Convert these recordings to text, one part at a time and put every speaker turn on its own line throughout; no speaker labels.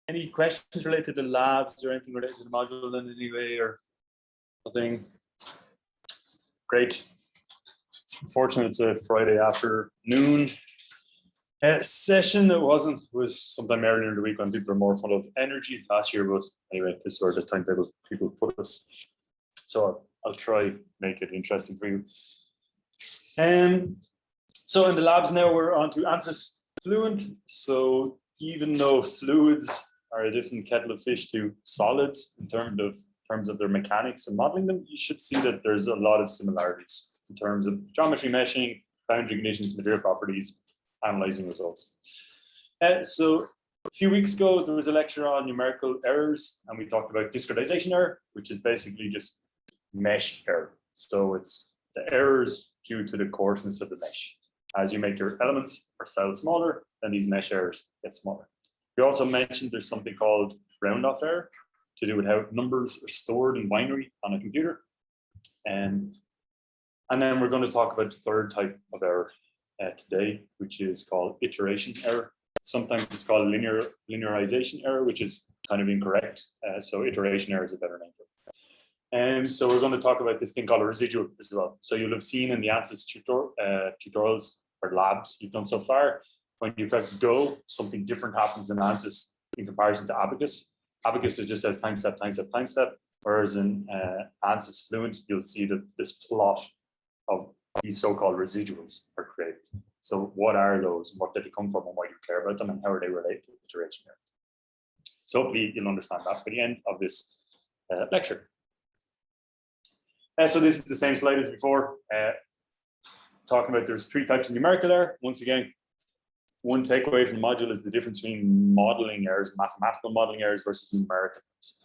Any questions related to labs or anything related to the module in any way or nothing? Great. It's unfortunate it's a Friday afternoon session. It was sometime earlier in the week when people are more full of energy last year, but anyway, this is where the timetable people put us. So I'll try make it interesting for you. So in the labs now we're on to ANSYS Fluent. So even though fluids are a different kettle of fish to solids in terms of their mechanics and modeling them, you should see that there's a lot of similarities in terms of geometry meshing, boundary conditions, material properties, analyzing results. So a few weeks ago, there was a lecture on numerical errors, and we talked about discretization error, which is basically just mesh error. So it's the errors due to the coarseness of the mesh. As you make your elements or cells smaller, then these mesh errors get smaller. We also mentioned there's something called round-off error to do with how numbers are stored in binary on a computer. And then we're going to talk about the third type of error today, which is called iteration error. Sometimes it's called linearization error, which is kind of incorrect. So iteration error is a better name for it. And so we're going to talk about this thing called a residual as well. So you'll have seen in the ANSYS tutorials or labs you've done so far, when you press go, something different happens in ANSYS in comparison to Abacus. Abacus is just says time step, time step, time step. Whereas in ANSYS Fluent, you'll see that this plot of these so-called residuals are created. So what are those? What did they come from and why do you care about them and how are they related to iteration error? So hopefully you'll understand that by the end of this lecture. So this is the same slide as before. Talking about there's three types of numerical error. Once again, one takeaway from the module is the difference between modeling errors, mathematical modeling errors versus numerical errors.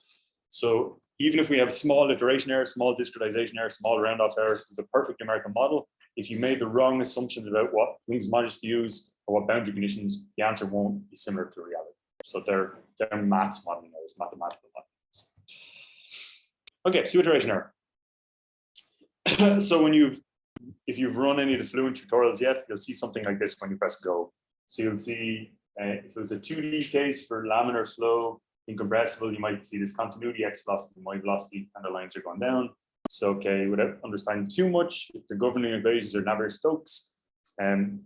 So even if we have small iteration errors, small discretization errors, small round-off errors, the perfect numerical model, if you made the wrong assumptions about what Young's modulus to use or what boundary conditions, the answer won't be similar to reality. So they're maths modeling errors, mathematical modeling errors. Okay, so iteration error. So if you've run any of the Fluent tutorials yet, you'll see something like this when you press go. So you'll see if it was a 2D case for laminar flow, incompressible, you might see this continuity, x velocity, y velocity, and the lines are going down. So, okay, without understanding too much, the governing equations are Navier-Stokes. In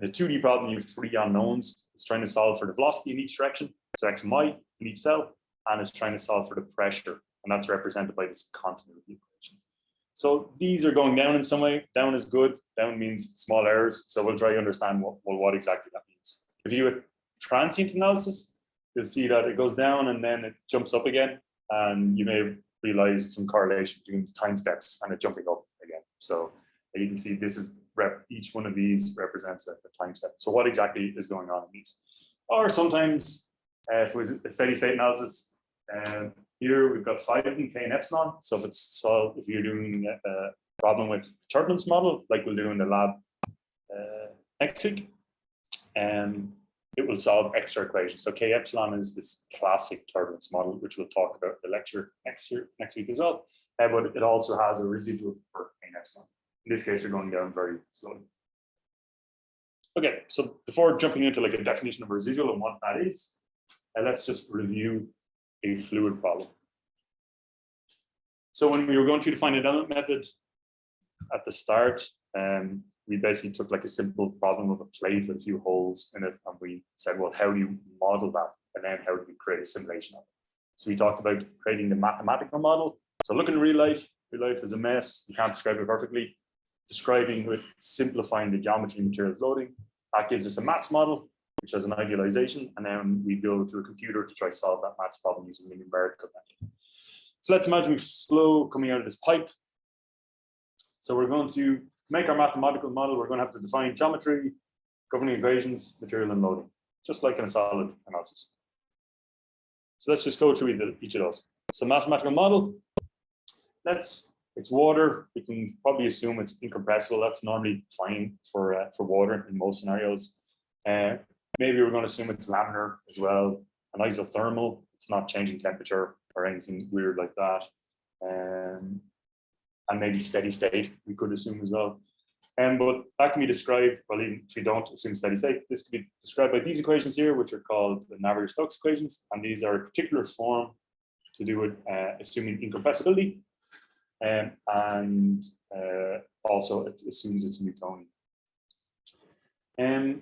a 2D problem, you have three unknowns. It's trying to solve for the velocity in each direction, so x and y in each cell, and it's trying to solve for the pressure, and that's represented by this continuity equation. So these are going down in some way. Down is good. Down means small errors. So we'll try to understand what exactly that means. If you do a transient analysis, you'll see that it goes down and then it jumps up again. And you may realize some correlation between the time steps and it jumping up again. So you can see this is each one of these represents a time step. So what exactly is going on in these? Or sometimes if it was a steady state analysis, here we've got 5 of them, k and epsilon. So if you're doing a problem with turbulence model, like we'll do in the lab next week, it will solve extra equations. So k epsilon is this classic turbulence model, which we'll talk about in the lecture next week as well. But it also has a residual for k and epsilon. In this case, they're going down very slowly. Okay, so before jumping into like a definition of a residual and what that is, let's just review a fluid problem. So when we were going through the finite element method at the start, we basically took like a simple problem of a plate with a few holes in it, and we said, well, how do you model that? And then how do we create a simulation of it? So we talked about creating the mathematical model. So look in real life is a mess. You can't describe it perfectly. Describing with simplifying the geometry materials loading. That gives us a maths model, which has an idealization, and then we go to a computer to try to solve that maths problem using the numerical method. So let's imagine we have flow coming out of this pipe. So we're going to make our mathematical model. We're going to have to define geometry, governing equations, material, and loading, just like in a solid analysis. So let's just go through each of those. So mathematical model, it's water. We can probably assume it's incompressible. That's normally fine for water in most scenarios. Maybe we're going to assume it's laminar as well, an isothermal. It's not changing temperature or anything weird like that. And maybe steady state, we could assume as well. But that can be described, well, even if we don't assume steady state, this can be described by these equations here, which are called the Navier-Stokes equations. And these are a particular form to do with assuming incompressibility. Also it assumes it's Newtonian.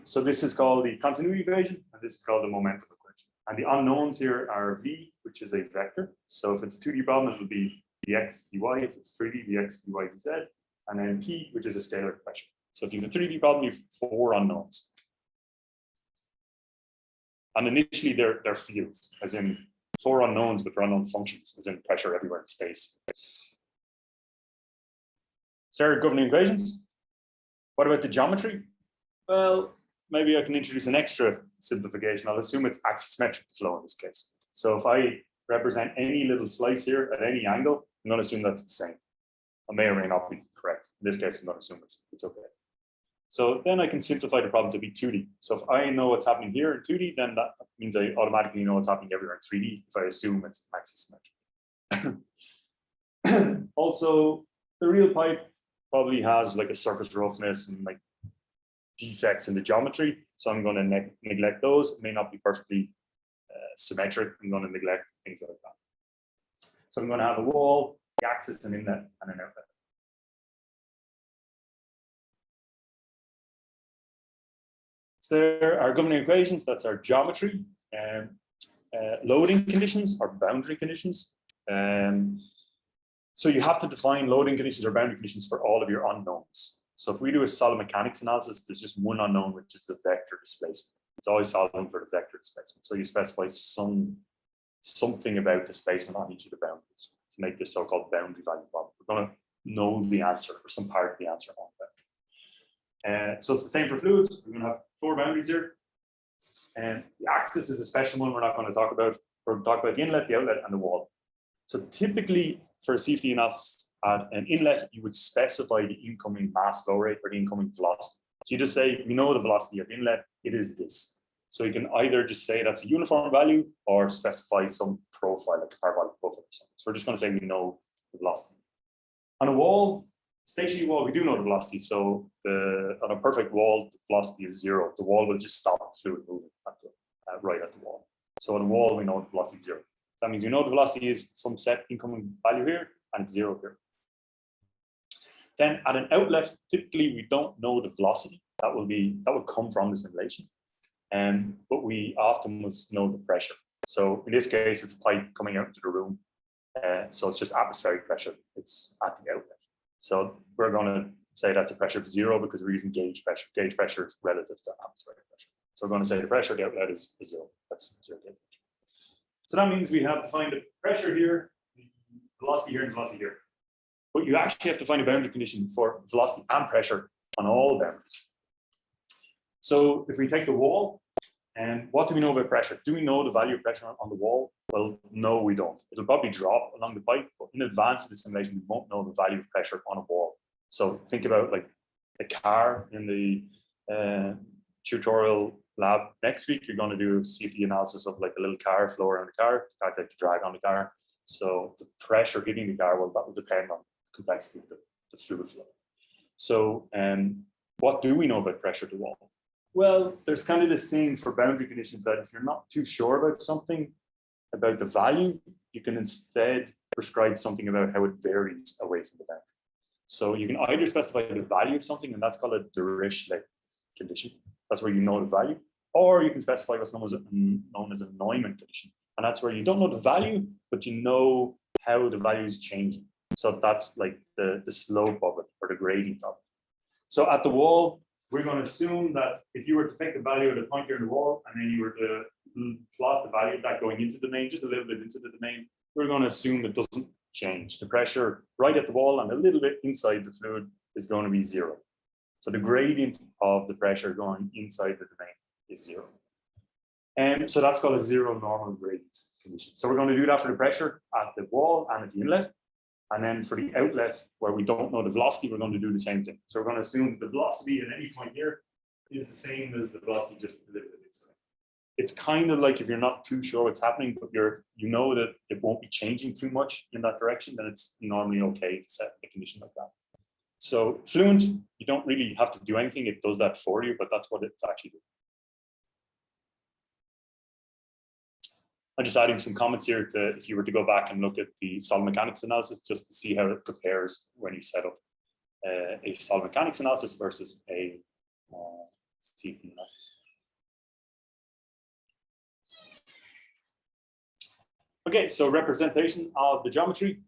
So this is called the continuity equation, and this is called the momentum equation. And the unknowns here are v, which is a vector. So if it's a 2D problem, it will be dx, dy. If it's 3D, dx, dy, dz. And then p, which is a scalar pressure. So if you have a 3D problem, you have 4 unknowns. And initially they're fields, as in 4 unknowns, but they're unknown functions, as in pressure everywhere in space. So there are governing equations. What about the geometry? Well, maybe I can introduce an extra simplification. I'll assume it's axisymmetric flow in this case. So if I represent any little slice here at any angle, I'm going to assume that's the same. I may or may not be correct. In this case, I'm going to assume it's okay. So then I can simplify the problem to be 2D. So if I know what's happening here in 2D, then that means I automatically know what's happening everywhere in 3D if I assume it's axisymmetric. Also, the real pipe probably has like a surface roughness and like defects in the geometry. So I'm going to neglect those. It may not be perfectly symmetric. I'm going to neglect things like that. So I'm going to have a wall, the axis, an inlet, and an outlet. So there are governing equations. That's our geometry. Loading conditions are boundary conditions. So you have to define loading conditions or boundary conditions for all of your unknowns. So if we do a solid mechanics analysis, there's just one unknown, which is the vector displacement. It's always solving for the vector displacement. So you specify something about displacement on each of the boundaries to make this so-called boundary value problem. We're going to know the answer or some part of the answer on that. So it's the same for fluids. We're going to have 4 boundaries here. And the axis is a special one we're not going to talk about. We're going to talk about the inlet, the outlet, and the wall. So typically for a CFD analysis at an inlet, you would specify the incoming mass flow rate or the incoming velocity. So you just say, we know the velocity at the inlet, it is this. So you can either just say that's a uniform value or specify some profile, like a parabolic profile or something. So we're just going to say we know the velocity. On a wall, stationary wall, we do know the velocity. So on a perfect wall, the velocity is 0. The wall will just stop the fluid moving right at the wall. So on a wall, we know the velocity is 0. That means we know the velocity is some set incoming value here, and it's 0 here. Then at an outlet, typically we don't know the velocity. That will come from the simulation. But we often must know the pressure. So in this case, it's a pipe coming out into the room. So it's just atmospheric pressure. It's at the outlet. So we're going to say that's a pressure of 0 because we're using gauge pressure. Gauge pressure is relative to atmospheric pressure. So we're going to say the pressure of the outlet is 0. That's 0 gauge pressure. So that means we have to find the pressure here, the velocity here, and velocity here. But you actually have to find a boundary condition for velocity and pressure on all boundaries. So if we take the wall, and what do we know about pressure? Do we know the value of pressure on the wall? Well, no, we don't. It'll probably drop along the pipe, but in advance of the simulation, we won't know the value of pressure on a wall. So think about like a car in the tutorial lab next week. You're going to do a CFD analysis of like a little car flow around the car to calculate the drag on the car. So the pressure hitting the car, well, that will depend on the complexity of the fluid flow. So what do we know about pressure at the wall? Well, there's kind of this thing for boundary conditions that if you're not too sure about something, about the value, you can instead prescribe something about how it varies away from the boundary. So you can either specify the value of something, and that's called a Dirichlet condition. That's where you know the value. Or you can specify what's known as a Neumann condition. And that's where you don't know the value, but you know how the value is changing. So that's like the slope of it or the gradient of it. So at the wall, we're going to assume that if you were to take the value of the point here in the wall, and then you were to plot the value of that going into the domain, just a little bit into the domain, we're going to assume it doesn't change. The pressure right at the wall and a little bit inside the fluid is going to be 0. So the gradient of the pressure going inside the domain is 0. And so that's called a 0 normal gradient condition. So we're going to do that for the pressure at the wall and at the inlet. And then for the outlet, where we don't know the velocity, we're going to do the same thing. So we're going to assume the velocity at any point here is the same as the velocity just a little bit inside. It's kind of like if you're not too sure what's happening, but you know that it won't be changing too much in that direction, then it's normally okay to set a condition like that. So Fluent, you don't really have to do anything. It does that for you, but that's what it's actually doing. I'm just adding some comments here to, if you were to go back and look at the solid mechanics analysis, just to see how it compares when you set up a solid mechanics analysis versus a CFD analysis. Okay, so representation of the geometry.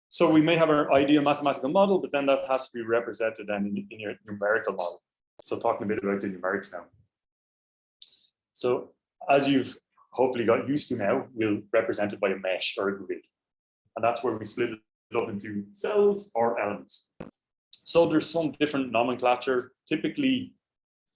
So we may have our ideal mathematical model, but then that has to be represented then in your numerical model. So talking a bit about the numerics now. So as you've hopefully got used to now, we'll represent it by a mesh or a grid. And that's where we split it up into cells or elements. So there's some different nomenclature. Typically,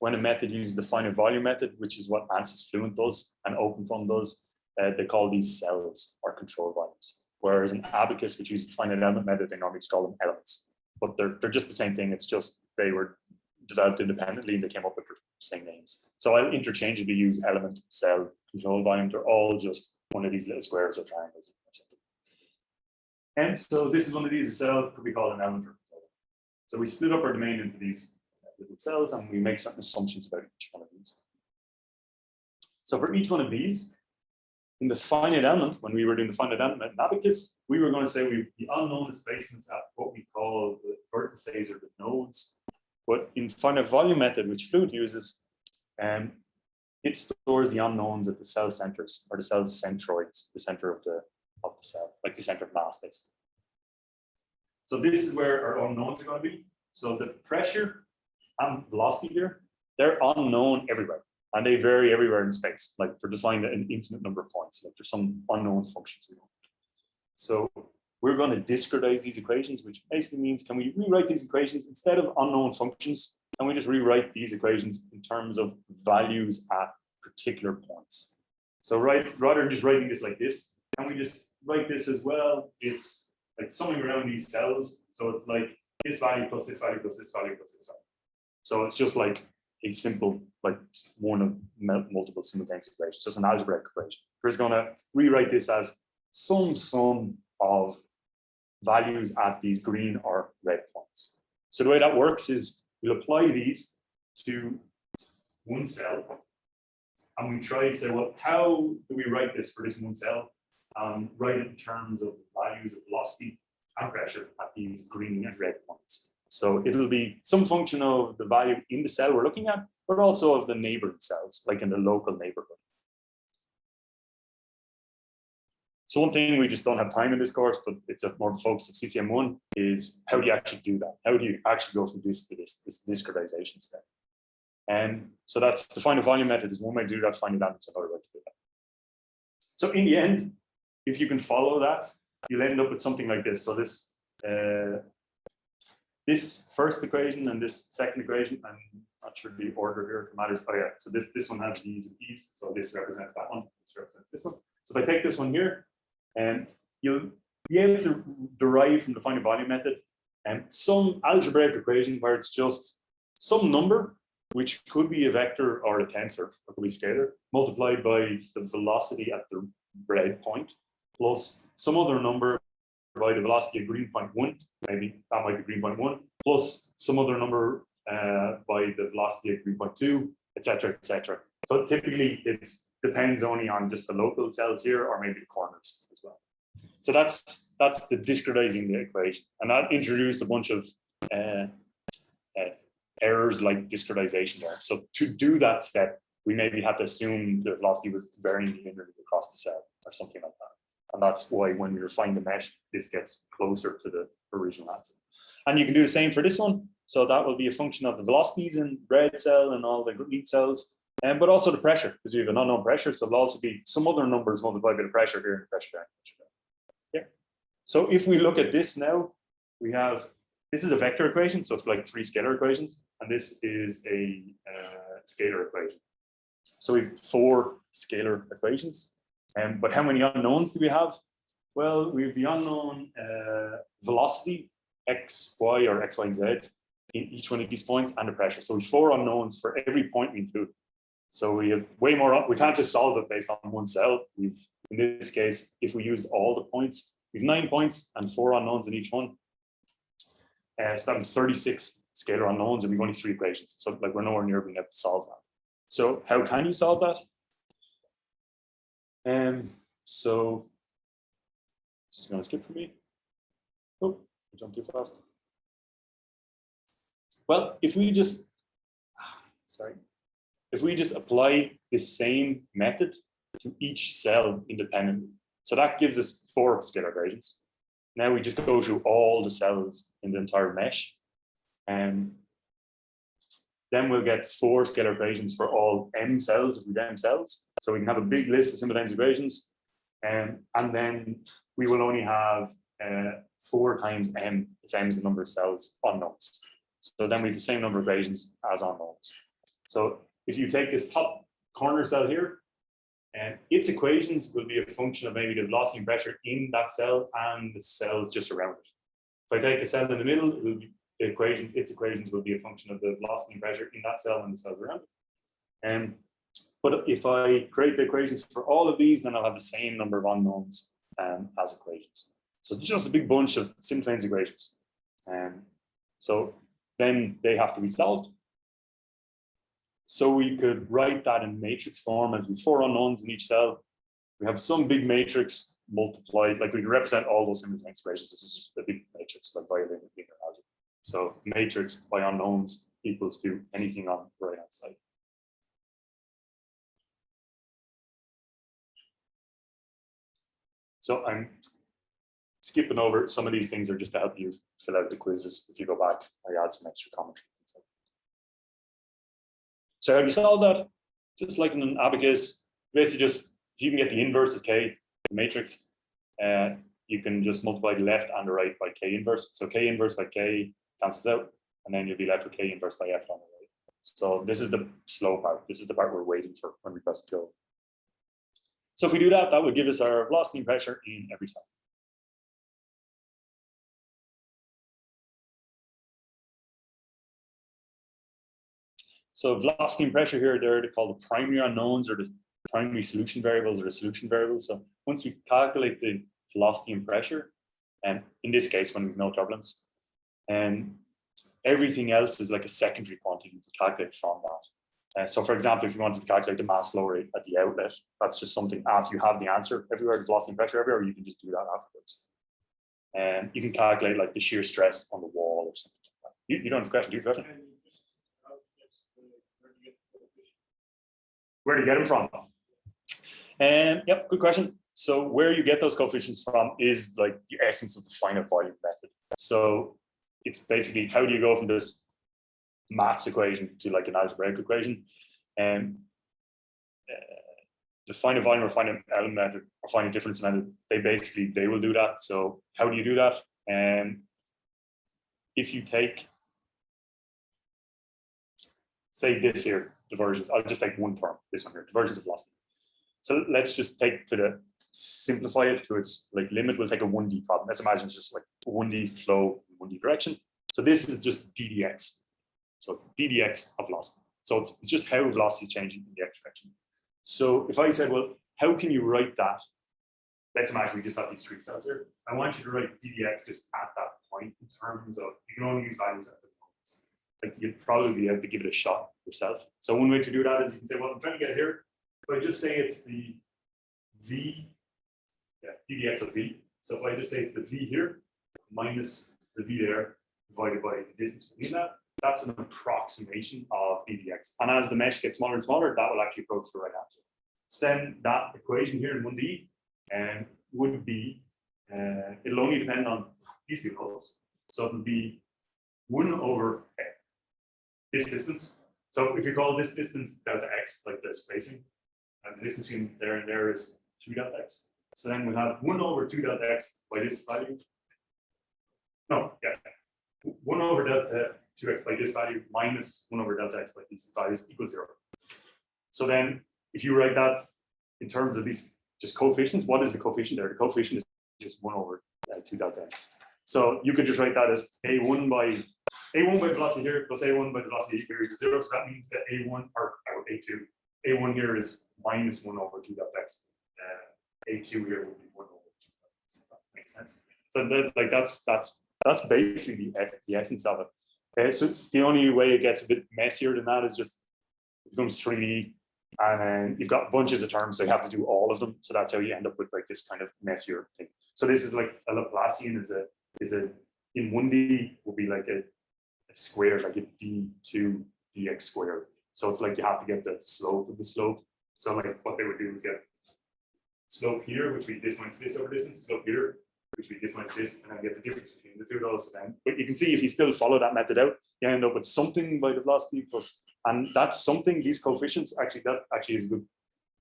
when a method uses the finite volume method, which is what ANSYS Fluent does and OpenFOAM does, they call these cells or control volumes. Whereas in Abacus, which uses the finite element method, they normally just call them elements. But they're just the same thing. It's just they were developed independently and they came up with the same names. So I'll interchangeably use element, cell, control volume. They're all just one of these little squares or triangles or something. And so this is one of these, a cell could be called an element or control. So we split up our domain into these little cells and we make certain assumptions about each one of these. So for each one of these, in the finite element, when we were doing the finite element in Abacus, we were going to say the unknown displacements at what we call the vertices or the nodes. But in finite volume method, which Fluent uses, it stores the unknowns at the cell centers or the cell centroids, the center of the cell, like the center of mass, basically. So this is where our unknowns are going to be. So the pressure and velocity here, they're unknown everywhere. And they vary everywhere in space. Like they're defined at an infinite number of points. Like there's some unknown functions. So we're going to discretize these equations, which basically means, can we rewrite these equations instead of unknown functions? Can we just rewrite these equations in terms of values at particular points? So rather than just writing this like this, can we just write this as well? It's like summing around these cells. So it's like this value plus this value plus this value plus this value. So it's just like a simple, like one of multiple simultaneous equations, just an algebraic equation. We're just going to rewrite this as some sum of values at these green or red points. So the way that works is we'll apply these to one cell and we try to say, well, how do we write this for this one cell? Write it in terms of values of velocity and pressure at these green and red points. So it'll be some function of the value in the cell we're looking at, but also of the neighboring cells, like in the local neighborhood. So one thing we just don't have time in this course, but it's a more focus of CCM1 is how do you actually do that? How do you actually go from this to this discretization step? And so that's the finite volume method is one way to do that, finite element is another way to do that. So in the end, if you can follow that, you'll end up with something like this. So this first equation and this second equation, I'm not sure the order here if it matters. Oh yeah, so this one has these and these. So this represents that one, this represents this one. So if I take this one here, and you'll be able to derive from the finite volume method and some algebraic equation where it's just some number, which could be a vector or a tensor, or could be scalar, multiplied by the velocity at the red point, plus some other number by the velocity at green point 1, maybe that might be green point 1, plus some other number by the velocity at green point 2, etc., etc. So typically it depends only on just the local cells here or maybe the corners as well. So that's the discretizing the equation, and that introduced a bunch of errors like discretization there. So to do that step, we maybe had to assume the velocity was varying linearly across the cell or something like that. And that's why when we refine the mesh, this gets closer to the original answer. And you can do the same for this one. So that will be a function of the velocities in red cell and all the green cells, but also the pressure, because we have an unknown pressure. So it'll also be some other numbers multiplied by the pressure here and the pressure there. Yeah. So if we look at this now, we have, this is a vector equation. So it's like 3 scalar equations. And this is a scalar equation. So we have 4 scalar equations. But how many unknowns do we have? Well, we have the unknown velocity, x, y, or x, y, and z in each one of these points, and the pressure. So we have 4 unknowns for every point we include. So we have way more, we can't just solve it based on one cell. We've, in this case, if we use all the points, we have 9 points and 4 unknowns in each one. So that was 36 scalar unknowns, and we've only 3 equations. So like we're nowhere near being able to solve that. So how can you solve that? So this is going to skip for me. Oh, I jumped too fast. Well, if we just apply the same method to each cell independently, so that gives us 4 scalar equations. Now we just go through all the cells in the entire mesh, and then we'll get 4 scalar equations for all m cells if we have m cells. So we can have a big list of simultaneous equations, and then we will only have 4 times m if m is the number of cells unknowns. So then we have the same number of equations as unknowns. So if you take this top corner cell here, and its equations will be a function of maybe the velocity and pressure in that cell and the cells just around it. If I take the cell in the middle, it will be its equations will be a function of the velocity and pressure in that cell and the cells around it. But if I create the equations for all of these, then I'll have the same number of unknowns as equations. So it's just a big bunch of simultaneous equations. So then they have to be solved. So we could write that in matrix form as with 4 unknowns in each cell. We have some big matrix multiplied, like we can represent all those simultaneous equations. This is just a big matrix like by linear algebra. So matrix by unknowns equals to anything on the right hand side. So I'm skipping over some of these things are just to help you fill out the quizzes. If you go back, I add some extra commentary. So how do you solve that? Just like in an abacus, basically just if you can get the inverse of k, the matrix, you can just multiply the left and the right by k inverse. So k inverse by k cancels out, and then you'll be left with k inverse by f on the right. So this is the slow part. This is the part we're waiting for when we press go. So if we do that, that would give us our velocity and pressure in every cell. So velocity and pressure here, they're called the primary unknowns or the primary solution variables or the solution variables. So once we calculate the velocity and pressure, and in this case, when we have no turbulence, and everything else is like a secondary quantity to calculate from that. So for example, if you wanted to calculate the mass flow rate at the outlet, that's just something after you have the answer everywhere, the velocity and pressure everywhere, you can just do that afterwards. And you can calculate like the shear stress on the wall or something like that. You don't have a question, do you have a question? Where do you get them from? Yep, good question. So where you get those coefficients from is like the essence of the finite volume method. So it's basically how do you go from this maths equation to like an algebraic equation, and the finite volume or finite element method or finite difference method, they will do that. So how do you do that? And if you take, say this here, divergence, I'll just take one term, this one here, divergence of velocity. So let's just take simplify it to its like limit. We'll take a 1D problem. Let's imagine it's just like 1D flow, 1D direction. So this is just ddx. So it's ddx of velocity. So it's just how velocity is changing in the x direction. So if I said, well, how can you write that? Let's imagine we just have these 3 cells here. I want you to write ddx just at that point in terms of, you can only use values at the moment. Like you'd probably be able to give it a shot yourself. So one way to do that is you can say, well, I'm trying to get it here. If I just say it's the v, ddx of v. So if I just say it's the v here minus the v there divided by the distance between that, that's an approximation of ddx. And as the mesh gets smaller and smaller, that will actually approach the right answer. So then that equation here in 1D would be, it'll only depend on these two nodes. So it'll be 1 over this distance. So if you call this distance delta x, like the spacing, and the distance between there and there is 2 delta x. So then we have 1 over 2 delta x by this value. No, yeah. 1 over delta 2x by this value minus 1 over delta x by these values equals 0. So then if you write that in terms of these just coefficients, what is the coefficient there? The coefficient is just 1 over 2 delta x. So you could just write that as a1 by velocity here plus a1 by velocity here is 0. So that means that a1 or a1 here is minus 1 over 2 delta x. A2 here would be 1 over 2 delta x. If that makes sense. So that, like that's That's basically the essence of it. So the only way it gets a bit messier than that is just it becomes 3D, and then you've got bunches of terms, so you have to do all of them. So that's how you end up with like this kind of messier thing. So this is like a Laplacian is a in 1D will be like a square, like a d2 dx squared. So it's like you have to get the slope of the slope. So like what they would do is get slope here, which would be this minus this over distance, slope here, which would be this minus this, and then get the difference between the two of those. But you can see if you still follow that method out, you end up with something by the velocity plus, and that's something, these coefficients, actually, that actually is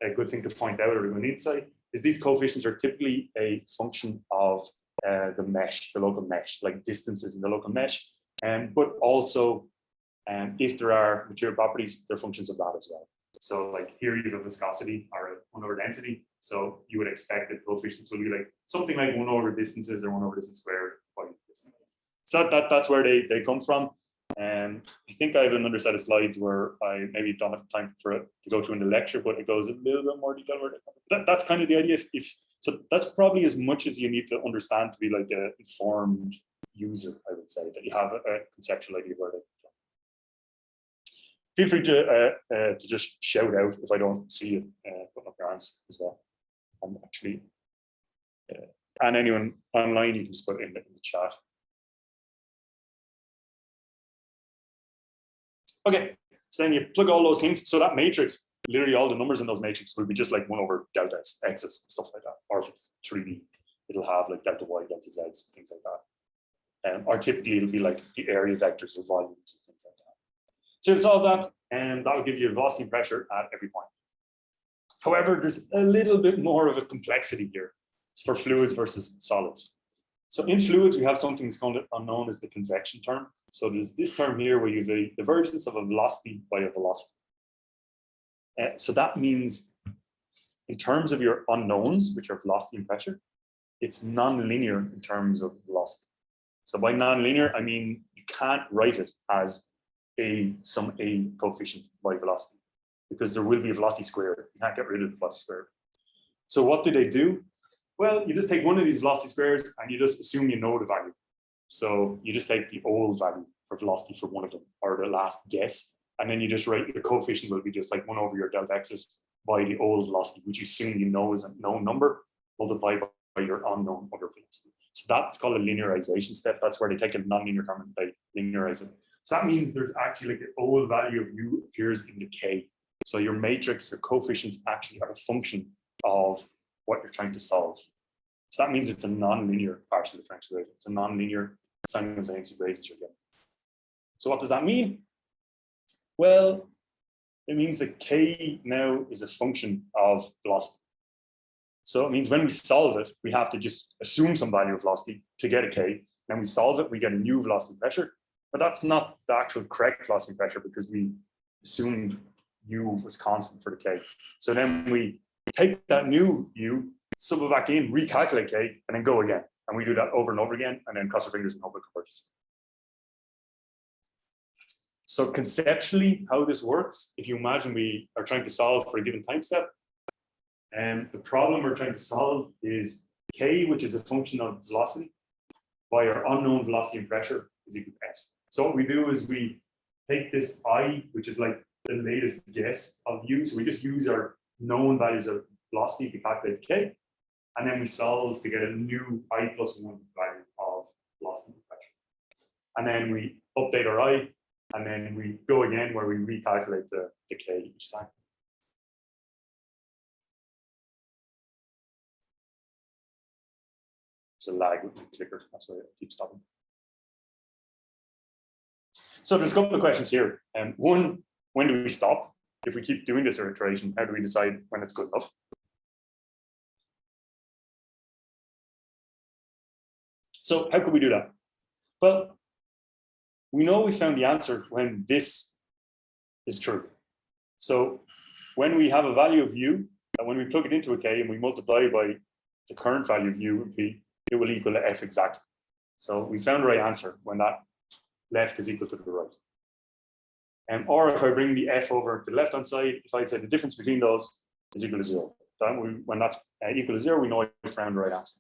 a good thing to point out or an insight, is these coefficients are typically a function of the mesh, the local mesh, like distances in the local mesh, but also if there are material properties, they're functions of that as well. So like here you have a viscosity or a 1 over density. So you would expect that coefficients will be like something like 1 over distances or 1 over distance squared by distance. So that's where they come from. And I think I have another set of slides where I maybe don't have time for it to go through in the lecture, but it goes a little bit more detail. That's kind of the idea. So that's probably as much as you need to understand to be like an informed user, I would say, that you have a conceptual idea where they come from. Feel free to just shout out if I don't see you putting up your hands as well. And actually, and anyone online, you can just put it in the chat. Okay, so then you plug all those things. So that matrix, literally all the numbers in those matrices will be just like 1 over delta x's, stuff like that. Or if it's 3D, it'll have like delta y, delta z's, things like that. Or typically it'll be like the area vectors or volumes and things like that. So you'll solve that, and that will give you velocity and pressure at every point. However, there's a little bit more of a complexity here for fluids versus solids. So in fluids, we have something that's known as the convection term. So there's this term here where you have the divergence of a velocity by a velocity. So that means in terms of your unknowns, which are velocity and pressure, it's non-linear in terms of velocity. So by non-linear, I mean you can't write it as some a coefficient by velocity, because there will be a velocity squared. You can't get rid of the velocity squared. So what do they do? Well, you just take one of these velocity squares and you just assume you know the value. So you just take the old value for velocity for one of them, or the last guess, and then you just write the coefficient will be just like 1 over your delta x's by the old velocity, which you assume you know is a known number, multiplied by your unknown other velocity. So that's called a linearization step. That's where they take a non-linear term and they linearize it. So that means there's actually like the old value of u appears in the k. So your matrix, your coefficients actually are a function of what you're trying to solve. So that means it's a non-linear partial differential equation. It's a non-linear simultaneous equation you're getting. So what does that mean? Well, it means that k now is a function of velocity. So it means when we solve it, we have to just assume some value of velocity to get a k. Then we solve it, we get a new velocity pressure. But that's not the actual correct velocity pressure because we assumed u was constant for the k. So then we take that new u, sub it back in, recalculate k, and then go again. And we do that over and over again, and then cross our fingers and hope it converges. So conceptually, how this works, if you imagine we are trying to solve for a given time step, and the problem we're trying to solve is k, which is a function of velocity, by our unknown velocity and pressure is equal to f. So what we do is we take this I, which is like the latest guess of u. So we just use our known values of velocity to calculate k, and then we solve to get a new I plus 1 value of velocity and pressure. And then we update our I, and then we go again where we recalculate the k each time. There's a lag with the clicker, that's why it keeps stopping. So there's a couple of questions here. One, when do we stop? If we keep doing this iteration, how do we decide when it's good enough? So how could we do that? Well, we know we found the answer when this is true. So when we have a value of u, and when we plug it into a k and we multiply by the current value of u, it will equal to f exactly. So we found the right answer when that left is equal to the right. Or if I bring the f over to the left-hand side, if I say the difference between those is equal to 0. Then when that's equal to 0, we know I found the right answer.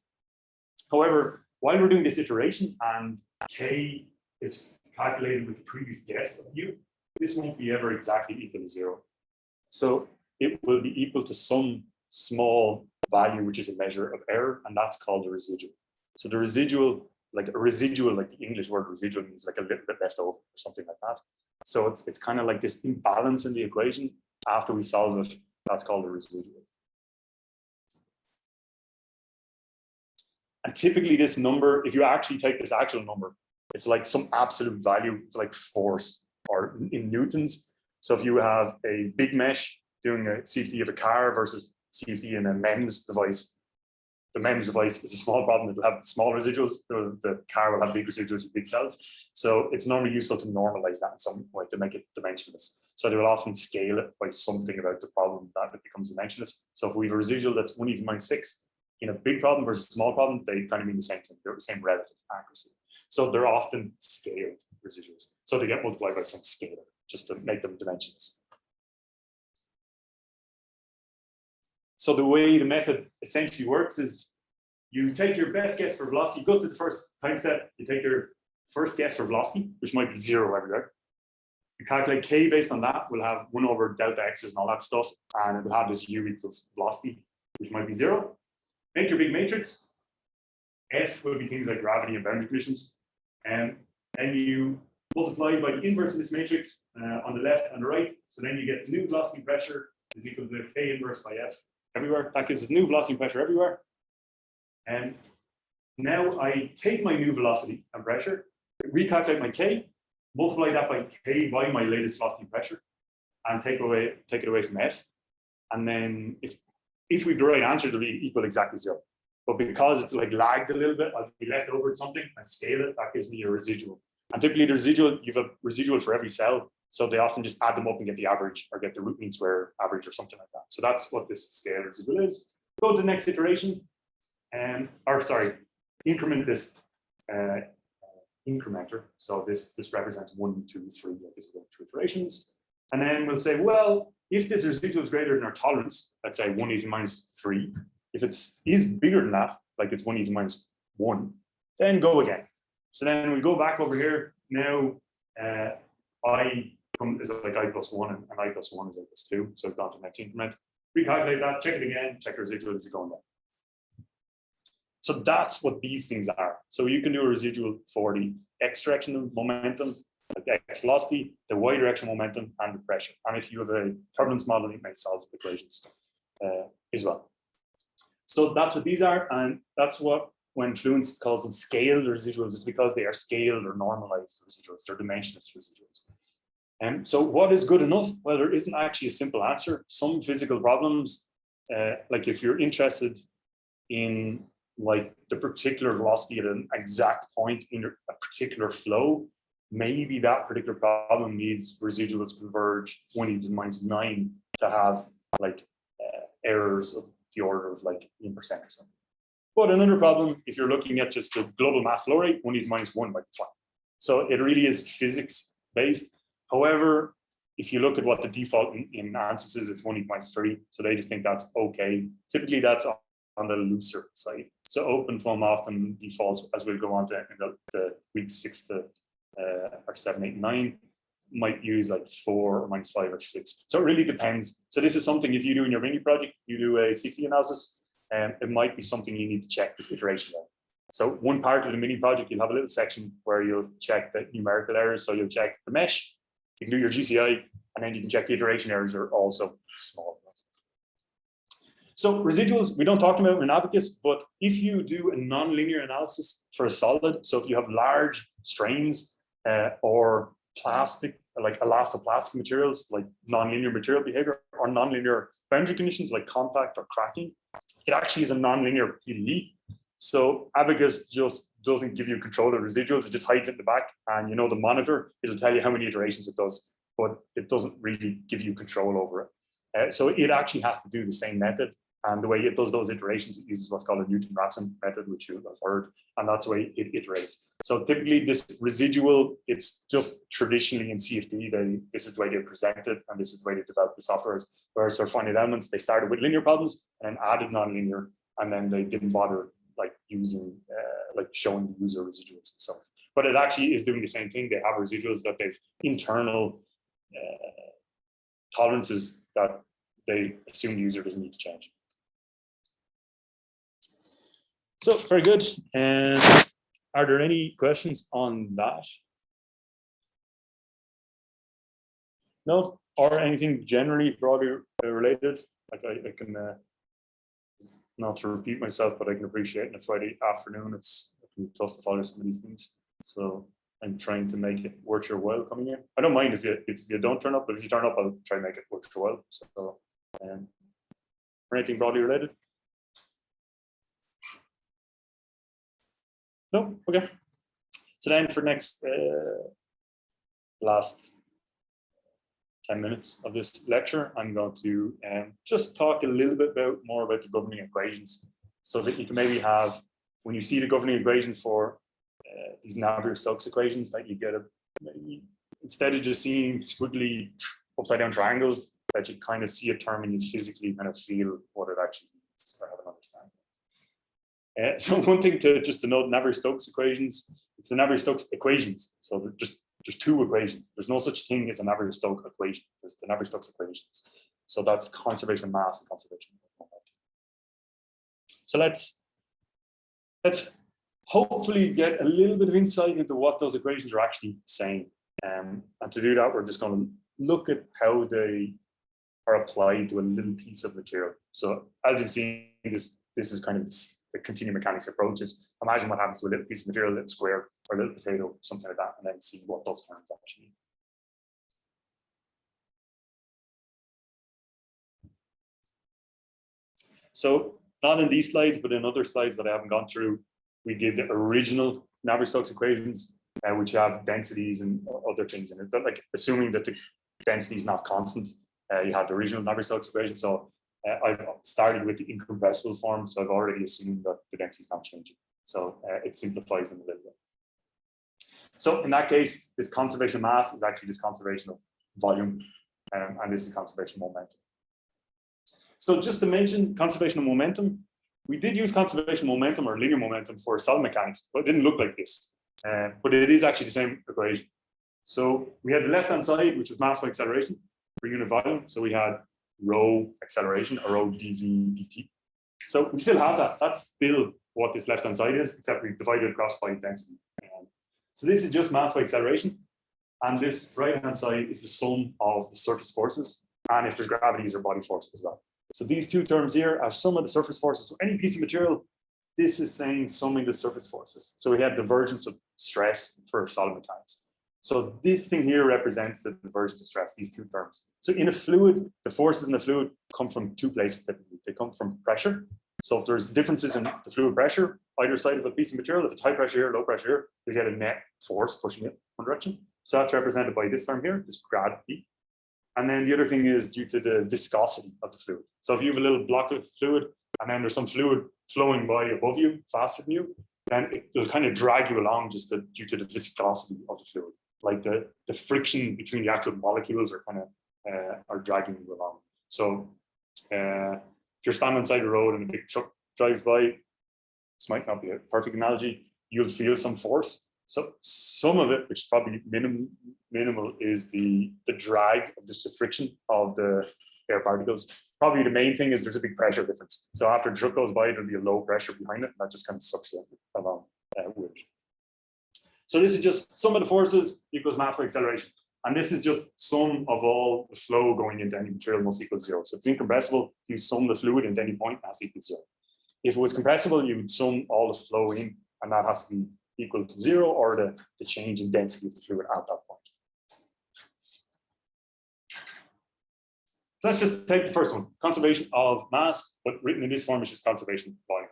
However, while we're doing this iteration and K is calculated with the previous guess of U. This won't be ever exactly equal to 0. So it will be equal to some small value, which is a measure of error, and that's called the residual. So the residual, like a residual, like the English word residual means like a little bit left over or something like that. So it's kind of like this imbalance in the equation. After we solve it, that's called the residual. And typically this number, if you actually take this actual number, it's like some absolute value. It's like force or in newtons. So if you have a big mesh doing a CFD of a car versus CFD in a MEMS device, the MEMS device is a small problem. It'll have small residuals. The car will have big residuals with big cells. So it's normally useful to normalize that in some way to make it dimensionless. So they will often scale it by something about the problem that it becomes dimensionless. So if we have a residual that's 1 × -6 in a big problem versus a small problem, they kind of mean the same thing. They're the same relative accuracy. So they're often scaled residuals. So they get multiplied by some scalar just to make them dimensionless. So the way the method essentially works is you take your best guess for velocity, go to the first time step, you take your first guess for velocity, which might be 0 everywhere. You calculate K based on that. We'll have 1 over delta X's and all that stuff, and it will have this U equals velocity, which might be 0. Make your big matrix. F will be things like gravity and boundary conditions. And then you multiply by the inverse of this matrix on the left and the right. So then you get new velocity pressure is equal to K inverse by F everywhere. That gives us new velocity and pressure everywhere. And now I take my new velocity and pressure, recalculate my K, multiply that by K by my latest velocity and pressure, and take it away from F. And then if we have the right answer, it'll be equal exactly 0. But because it's like lagged a little bit, I'll be left over something and scale it. That gives me a residual. And typically the residual, you have a residual for every cell. So they often just add them up and get the average or get the root mean square average or something like that. So that's what this scale residual is. Go to the next iteration increment this incrementer. So this represents 1, 2, 3, like this will go 2 iterations. And then we'll say, well, if this residual is greater than our tolerance, let's say 1 × -3, if it is bigger than that, like it's 1 × -1, then go again. So then we go back over here. Now I is like I plus 1 and I plus 1 is I plus 2. So it's gone to the next increment. Recalculate that, check it again, check the residual, is it going down? So that's what these things are. So you can do a residual for the x direction of momentum, like the x velocity, the y direction momentum, and the pressure. And if you have a turbulence model, you may solve the equations as well. So that's what these are, and that's what when Fluence calls them scaled residuals, is because they are scaled or normalized residuals. They're dimensionless residuals. And so what is good enough? Well, there isn't actually a simple answer. Some physical problems, like if you're interested in like the particular velocity at an exact point in a particular flow, maybe that particular problem needs residuals converge 1 × -9 to have like errors of the order of like 1% or something. But another problem, if you're looking at just the global mass flow rate, 1 × -1 might be fine. So it really is physics based. However, if you look at what the default in ANSYS is, it's 1 × -3. So they just think that's okay. Typically that's on the looser side. So OpenFOAM often defaults, as we'll go on to in the week 6 to or 7, 8, 9, might use like 4 or -5 or 6. So it really depends. So this is something, if you do in your mini project, you do a CFD analysis, and it might be something you need to check this iteration of. So one part of the mini project, you'll have a little section where you'll check the numerical errors. So you'll check the mesh, you can do your GCI, and then you can check the iteration errors are also small. So residuals, we don't talk about in Abacus, but if you do a nonlinear analysis for a solid, so if you have large strains or plastic, like elastoplastic materials, like nonlinear material behavior, or nonlinear boundary conditions like contact or cracking, it actually is a nonlinear PDE. So Abacus just doesn't give you control of residuals, it just hides it in the back, and you know the monitor, it'll tell you how many iterations it does, but it doesn't really give you control over it. So it actually has to do the same method. And the way it does those iterations, it uses what's called a Newton-Raphson method, which you have heard, and that's the way it iterates. So typically this residual, it's just traditionally in CFD, this is the way they present it, and this is the way they develop the softwares. Whereas for finite elements, they started with linear problems and added nonlinear, and then they didn't bother like using, like showing the user residuals and stuff. but it actually is doing the same thing. They have residuals that they've internal tolerances that they assume the user doesn't need to change. So very good. And are there any questions on that? No, or anything generally broadly related? Like I can, not to repeat myself, but I can appreciate on a Friday afternoon, it can be tough to follow some of these things. So I'm trying to make it worth your while coming in. I don't mind if you don't turn up, but if you turn up, I'll try and make it worth your while. So, anything broadly related? No? Okay. So then for next, last 10 minutes of this lecture, I'm going to just talk a little bit more about the governing equations, so that you can maybe have, when you see the governing equations for these Navier-Stokes equations, that you get maybe, instead of just seeing squiggly upside down triangles, that you kind of see a term and you physically kind of feel what it actually means or have an understanding. So one thing just to note, Navier-Stokes equations, it's the Navier-Stokes equations. So there's two equations. There's no such thing as a Navier-Stokes equation. There's the Navier-Stokes equations. So that's conservation of mass and conservation of momentum. So let's hopefully get a little bit of insight into what those equations are actually saying. And to do that, we're just going to look at how they are applied to a little piece of material. So as you've seen, this is kind of the continuum mechanics approach. Is imagine what happens to a little piece of material, a little square or a little potato, something like that, and then see what those terms actually mean. So not in these slides, but in other slides that I haven't gone through, we give the original Navier-Stokes equations, which have densities and other things in it. But like assuming that the density is not constant, you have the original Navier-Stokes equation. So I've started with the incompressible form, so I've already assumed that the density is not changing. So it simplifies them a little bit. So in that case, this conservation of mass is actually this conservation of volume, and this is conservation of momentum. So just to mention conservation of momentum, we did use conservation of momentum or linear momentum for solid mechanics, but it didn't look like this. But it is actually the same equation. So we had the left-hand side, which was mass by acceleration per unit volume. So we had rho acceleration or rho dv dt. So we still have that. That's still what this left-hand side is, except we've divided across by density. So this is just mass by acceleration. And this right-hand side is the sum of the surface forces, and if there's gravities or body forces as well. So these two terms here are sum of the surface forces. So any piece of material, this is saying summing the surface forces. So we have divergence of stress for solid mechanics. So this thing here represents the divergence of stress, these two terms. So in a fluid, the forces in the fluid come from two places typically. They come from pressure. So if there's differences in the fluid pressure, either side of a piece of material, if it's high pressure here, low pressure here, you get a net force pushing it one direction. So that's represented by this term here, this grad P. And then the other thing is due to the viscosity of the fluid. So if you have a little block of fluid and then there's some fluid flowing by above you, faster than you, then it'll kind of drag you along just due to the viscosity of the fluid. Like the friction between the actual molecules are kind of are dragging you along. So if you're standing on the side of the road and a big truck drives by, this might not be a perfect analogy, you'll feel some force. So some of it, which is probably minimal, is the drag of just the friction of the air particles. Probably the main thing is there's a big pressure difference. So after the truck goes by, there'll be a low pressure behind it, and that just kind of sucks you along with it. So this is just sum of the forces equals mass by acceleration. And this is just sum of all the flow going into any material must equal zero. So it's incompressible. If you sum the fluid into any point, mass equals zero. If it was compressible, you would sum all the flow in, and that has to be equal to zero, or the change in density of the fluid at that point. So let's just take the first one, conservation of mass, but written in this form is just conservation of volume.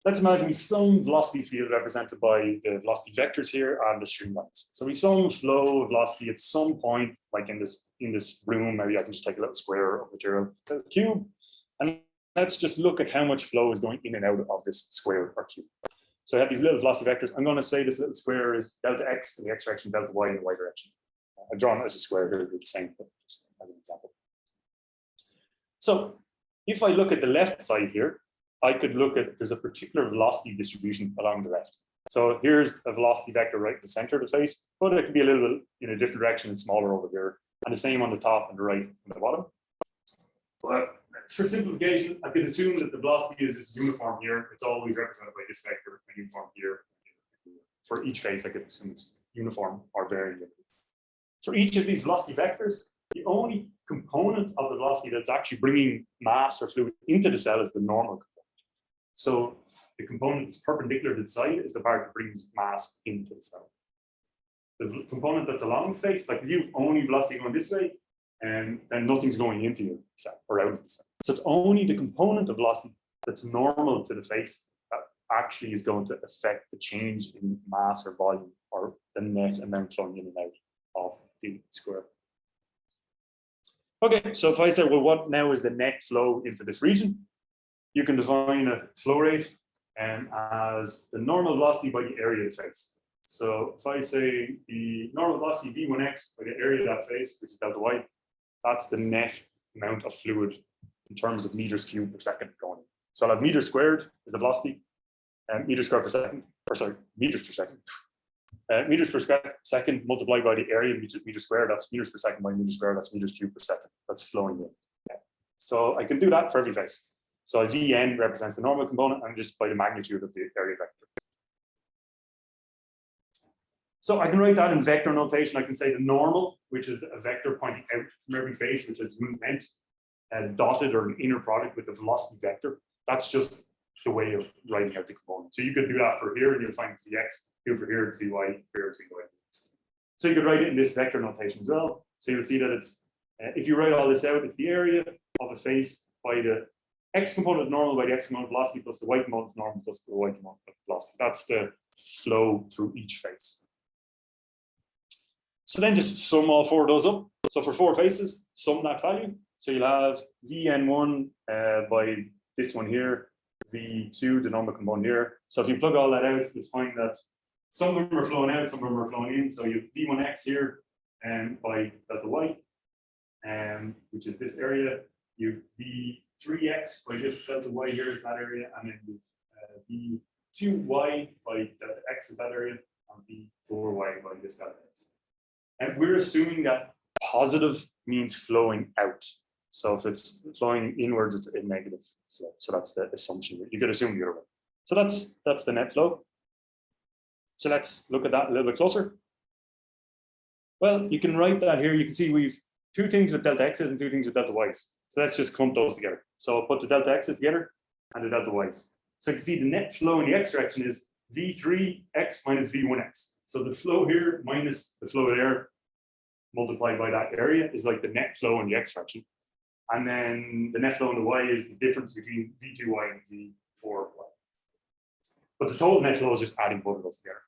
Let's imagine we sum velocity field represented by the velocity vectors here and the streamlines. So we sum flow velocity at some point, like in this room. Maybe I can just take a little square of material, a cube, and let's just look at how much flow is going in and out of this square or cube. So I have these little velocity vectors. I'm going to say this little square is delta x in the x direction, delta y in the y direction. I've drawn it as a square here, the same, but just as an example. So if I look at the left side here, I could look at, there's a particular velocity distribution along the left. So here's a velocity vector right in the center of the face, but it could be a little bit in a different direction and smaller over here. And the same on the top and the right and the bottom. But for simplification, I could assume that the velocity is just uniform here. It's always represented by this vector and uniform here. For each face, I could assume it's uniform or variable. For each of these velocity vectors, the only component of the velocity that's actually bringing mass or fluid into the cell is the normal component. So the component that's perpendicular to the side is the part that brings mass into the cell. The component that's along the face, like if you have only velocity going this way, and then nothing's going into your cell or out of the cell. So it's only the component of velocity that's normal to the face that actually is going to affect the change in mass or volume or the net amount flowing in and out of the square. Okay, so if I say, well, what now is the net flow into this region? You can define a flow rate as the normal velocity by the area of the face. So if I say the normal velocity v1x by the area of that face, which is delta y, that's the net amount of fluid in terms of meters cubed per second going in. So I'll have meters squared is the velocity, and meters squared per second, or sorry, meters per second. Meters per second multiplied by the area meters squared, that's meters per second by meters squared, that's meters cubed per second. That's flowing in. Yeah. So I can do that for every face. So Vn represents the normal component and just by the magnitude of the area vector. So I can write that in vector notation. I can say the normal, which is a vector pointing out from every face, which is meant dotted or an inner product with the velocity vector. That's just the way of writing out the component. So you could do that for here and you'll find it's the x, here for here, it's the y, here it's the y. So you could write it in this vector notation as well. So you'll see that it's, if you write all this out, it's the area of a face by the x component normal by the x component velocity plus the y component normal plus the y component velocity. That's the flow through each face. So then just sum all four of those up. So for four faces, sum that value. So you'll have Vn1 by this one here, V2, the normal component here. So if you plug all that out, you'll find that some of them are flowing out, some of them are flowing in. So you have V1x here by delta y, which is this area. You have V3x by this delta y here is that area, and then you have V2y by delta x is that area, and V4y by this delta x. And we're assuming that positive means flowing out. So if it's flowing inwards, it's a negative flow. So that's the assumption. You could assume the other way. So that's the net flow. So let's look at that a little bit closer. Well, you can write that here. You can see we've two things with delta x's and two things with delta y's. So let's just clump those together. So I'll put the delta x's together and the delta y's. So you can see the net flow in the x direction is v3x minus v1x. So the flow here minus the flow there multiplied by that area is like the net flow in the x direction. And then the net flow in the y is the difference between v2y and v4y. But the total net flow is just adding both of those together.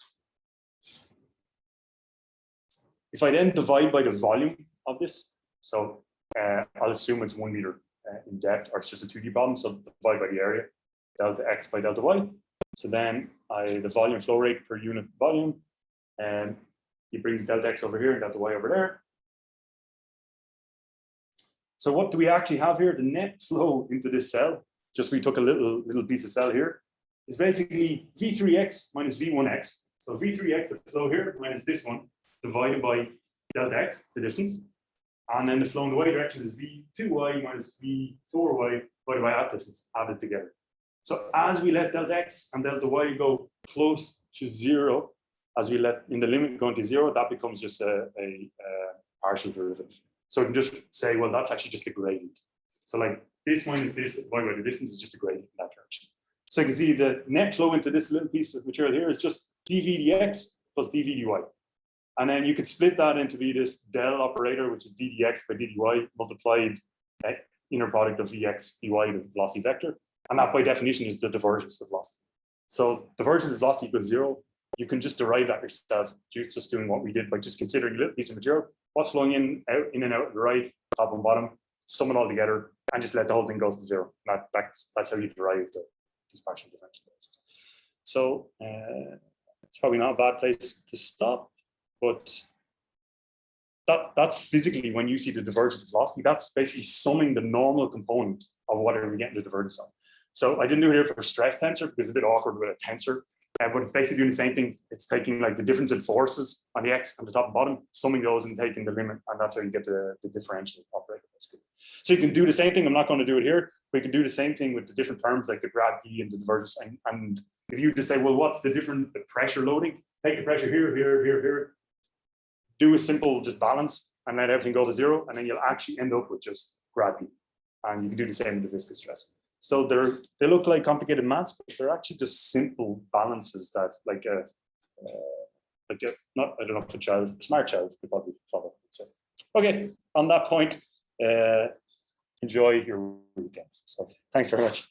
If I then divide by the volume of this, so I'll assume it's 1 meter in depth, or it's just a 2D problem, so divide by the area, delta x by delta y. So then the volume flow rate per unit volume, and it brings delta x over here and delta y over there. So what do we actually have here? The net flow into this cell, just we took a little piece of cell here, is basically v3x minus v1x. So v3x, the flow here, minus this one, divided by delta x, the distance. And then the flow in the y direction is v2y minus v4y divided by that distance, added together. So as we let delta x and delta y go close to zero, as we let in the limit going to zero, that becomes just a partial derivative. So we can just say, well, that's actually just a gradient. So like this minus this by the distance is just a gradient in that direction. So you can see the net flow into this little piece of material here is just dv dx plus dv dy. And then you could split that into be this del operator, which is ddx by ddy multiplied inner product of vx dy, the velocity vector. And that by definition is the divergence of velocity. So divergence of velocity equals zero. You can just derive that yourself, just doing what we did by just considering a little piece of material, what's flowing in and out, right, top and bottom, sum it all together, and just let the whole thing go to zero. That's how you derive these partial differential equations. So it's probably not a bad place to stop, but that's physically when you see the divergence of velocity, that's basically summing the normal component of whatever we get in the divergence of. So I didn't do it here for stress tensor because it's a bit awkward with a tensor. But it's basically doing the same thing. It's taking like the difference in forces on the x and the top and bottom, summing those and taking the limit, and that's how you get the differential operator. So you can do the same thing. I'm not going to do it here, but you can do the same thing with the different terms like the grad P and the divergence. And if you just say, well, what's the different pressure loading? Take the pressure here. Do a simple just balance and let everything go to 0, and then you'll actually end up with just grad P. And you can do the same with the viscous stress. So they look like complicated maths, but they're actually just simple balances that I don't know if a smart child could probably follow. So, okay, on that point, enjoy your weekend. So thanks very much.